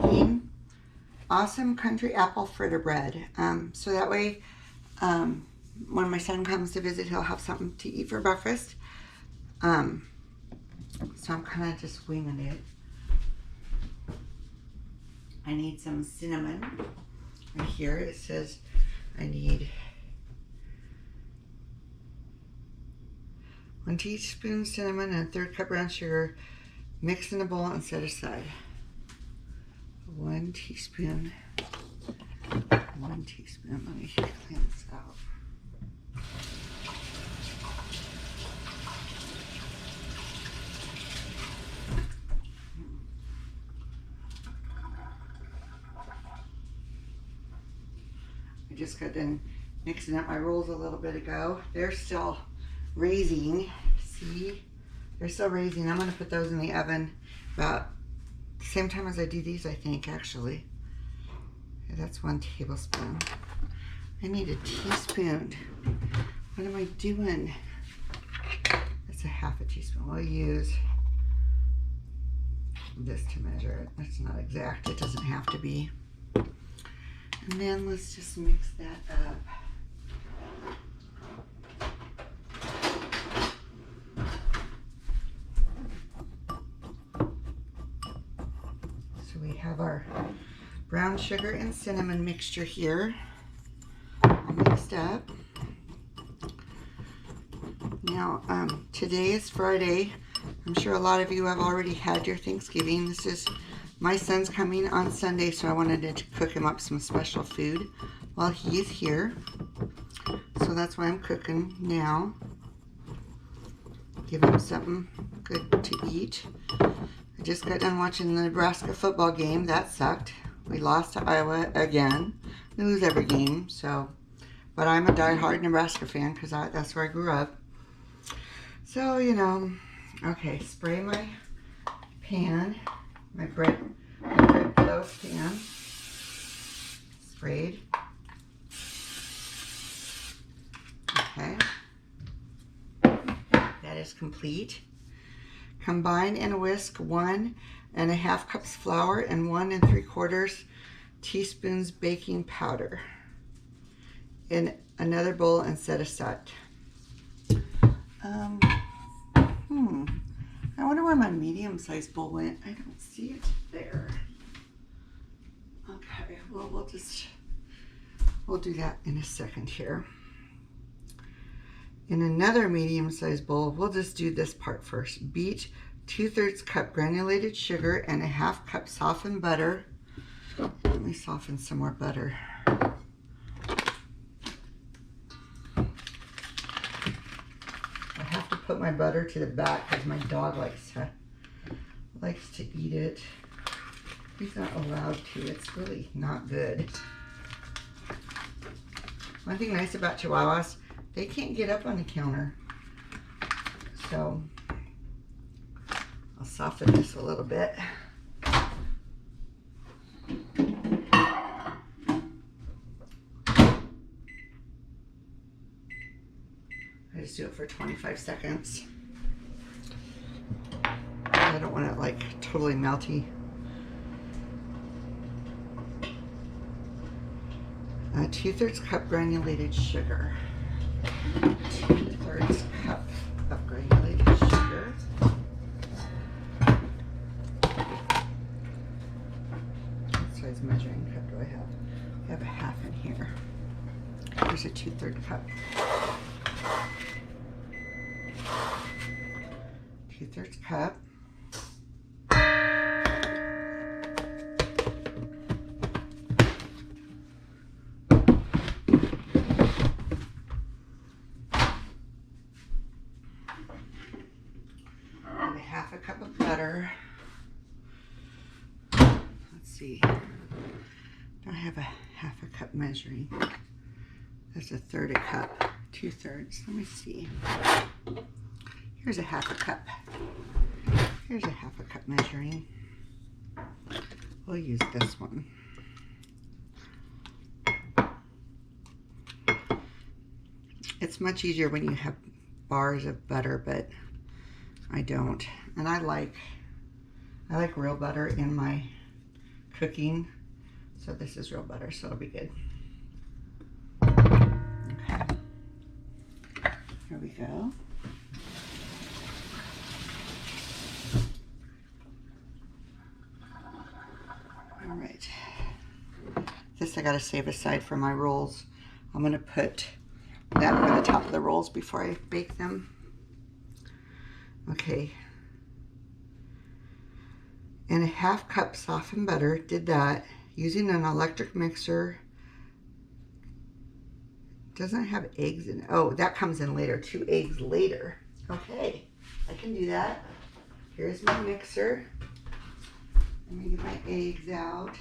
making awesome country apple fritter bread. So that way, when my son comes to visit, he'll have something to eat for breakfast. So I'm kind of just winging it. I need some cinnamon. Right here it says I need 1 teaspoon cinnamon and 1/3 cup brown sugar. Mix in a bowl and set aside. 1 teaspoon. 1 teaspoon. Let me clean this out. I just got done mixing up my rolls a little bit ago. They're still raising. See? They're still raising. I'm going to put those in the oven about the same time as I do these, I think, actually. Okay, that's 1 tablespoon. I need a teaspoon. What am I doing? That's a 1/2 teaspoon. We'll use this to measure it. That's not exact. It doesn't have to be. And then let's just mix that up. So we have our brown sugar and cinnamon mixture here, all mixed up. Now, today is Friday. I'm sure a lot of you have already had your Thanksgiving. This is my son's coming on Sunday, so I wanted to cook him up some special food while he's here. So that's why I'm cooking now. Give him something good to eat. I just got done watching the Nebraska football game. That sucked. We lost to Iowa again. We lose every game, so. But I'm a diehard Nebraska fan because that's where I grew up. So, you know. Okay, spray my pan, my bread loaf pan. Sprayed. Okay. That is complete. Combine and whisk 1 1/2 cups flour and 1 3/4 teaspoons baking powder in another bowl and set aside. I wonder where my medium-sized bowl went. I don't see it there. Okay, well, we'll do that in a second here. In another medium-sized bowl, we'll just do this part first. Beat 2/3 cup granulated sugar and 1/2 cup softened butter. Let me soften some more butter. I have to put my butter to the back because my dog likes to eat it. He's not allowed to. It's really not good. One thing nice about Chihuahuas, they can't get up on the counter. So I'll soften this a little bit. I just do it for 25 seconds. I don't want it like totally melty. 2/3 cup granulated sugar. 2/3 cup of granulated sugar. What size measuring cup do I have? I have a 1/2 in here. Here's a 2/3 cup. 2/3 cup. And a 1/2 cup of butter. Let's see. I have a 1/2 cup measuring. There's 1/3 cup. 2/3. Let me see. Here's a 1/2 cup. Here's a 1/2 cup measuring. We'll use this one. It's much easier when you have bars of butter, but I don't. And I like real butter in my cooking. So this is real butter, so it'll be good. Okay. Here we go. All right. This I gotta save aside for my rolls. I'm gonna put that over the top of the rolls before I bake them. Okay. And a 1/2 cup softened butter, did that. Using an electric mixer. Doesn't have eggs in it. Oh, that comes in later, 2 eggs later. Okay, I can do that. Here's my mixer. Let me get my eggs out.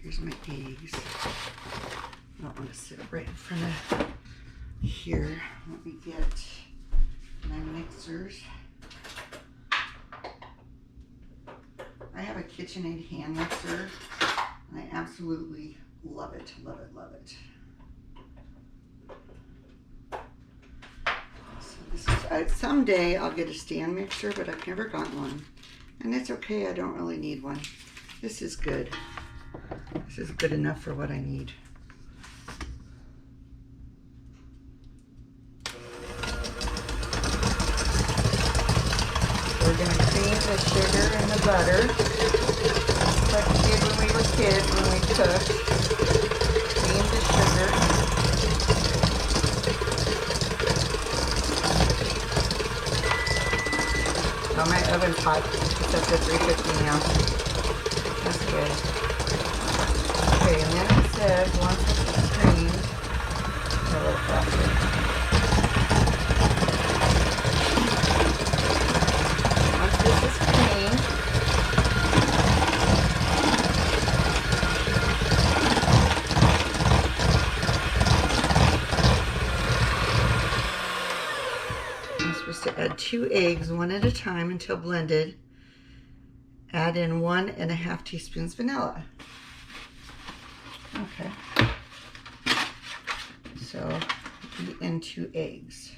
Here's my eggs. I don't want to sit right in front of here. Let me get my mixers. I have a KitchenAid hand mixer, and I absolutely love it, love it, love it. So this is, someday I'll get a stand mixer, but I've never gotten one. And it's okay, I don't really need one. This is good. This is good enough for what I need. We're going to cream the sugar and the butter, like we did when we were kids, when we cooked. Cream the sugar. Oh, my oven's hot. It's up to 350 now. That's good. Okay, and then it says once it's creamed, a little faster. To add 2 eggs, 1 at a time until blended. Add in 1 1/2 teaspoons vanilla. Okay. So beat in 2 eggs.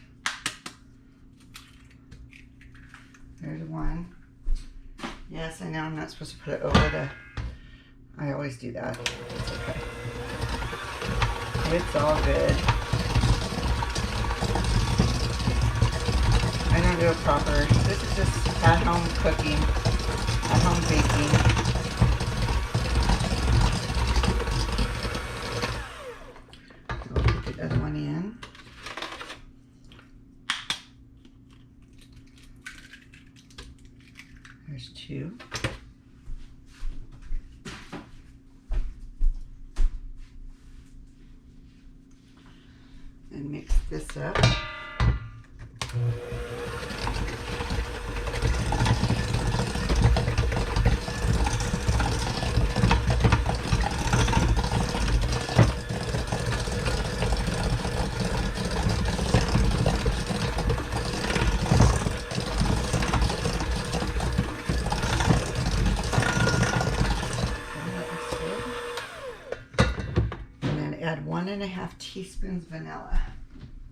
There's 1. Yes, I know I'm not supposed to put it over the. I always do that. It's okay. It's all good. I don't do it proper. This is just at-home cooking, at-home baking. I'll put the other one in. There's 2. And mix this up. Add 1 1/2 teaspoons vanilla.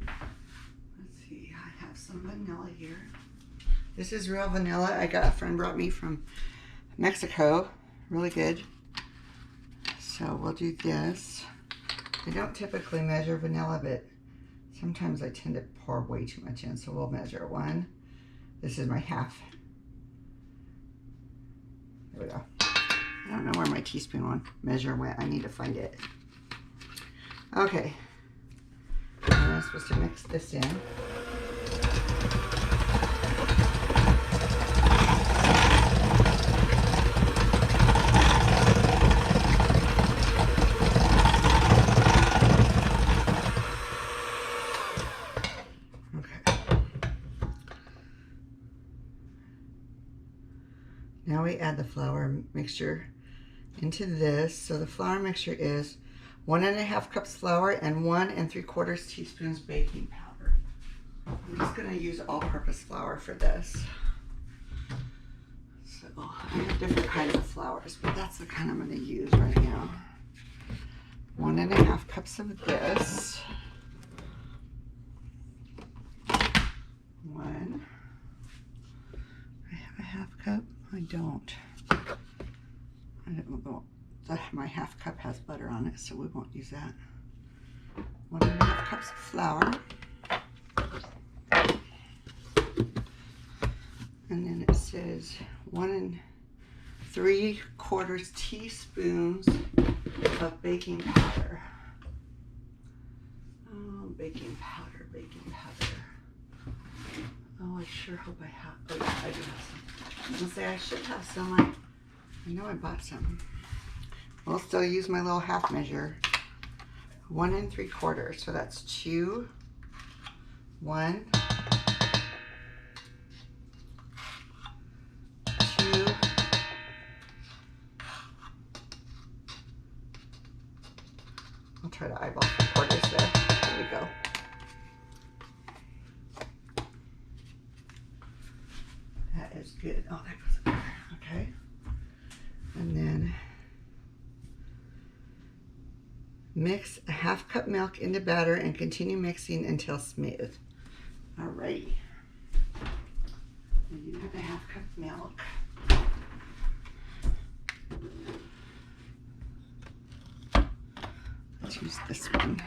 Let's see, I have some vanilla here. This is real vanilla. A friend brought me from Mexico. Really good. So we'll do this. I don't typically measure vanilla, but sometimes I tend to pour way too much in, so we'll measure 1. This is my 1/2. There we go. I don't know where my teaspoon one measure went. I need to find it. Okay, and I'm supposed to mix this in. Okay. Now we add the flour mixture into this. So the flour mixture is 1 1/2 cups flour and 1 3/4 teaspoons baking powder. I'm just going to use all-purpose flour for this. So I have different kinds of flours, but that's the kind I'm going to use right now. 1 1/2 cups of this. don't. My half cup has butter on it, so we won't use that. 1.5 cups of flour. And then it says 1 3/4 teaspoons of baking powder. Oh, baking powder, baking powder. Oh, I sure hope I have. Oh, yeah, I do have some. I was gonna say I should have some. I know I bought some. I'll still use my little half measure. 1 3/4. So that's 2, 1, 2. I'll try to eyeball 3/4 there. There we go. That is good. Oh, that goes in there. Okay. And then mix a 1/2 cup milk into batter and continue mixing until smooth. Alrighty. I do have a 1/2 cup milk. Let's use this one.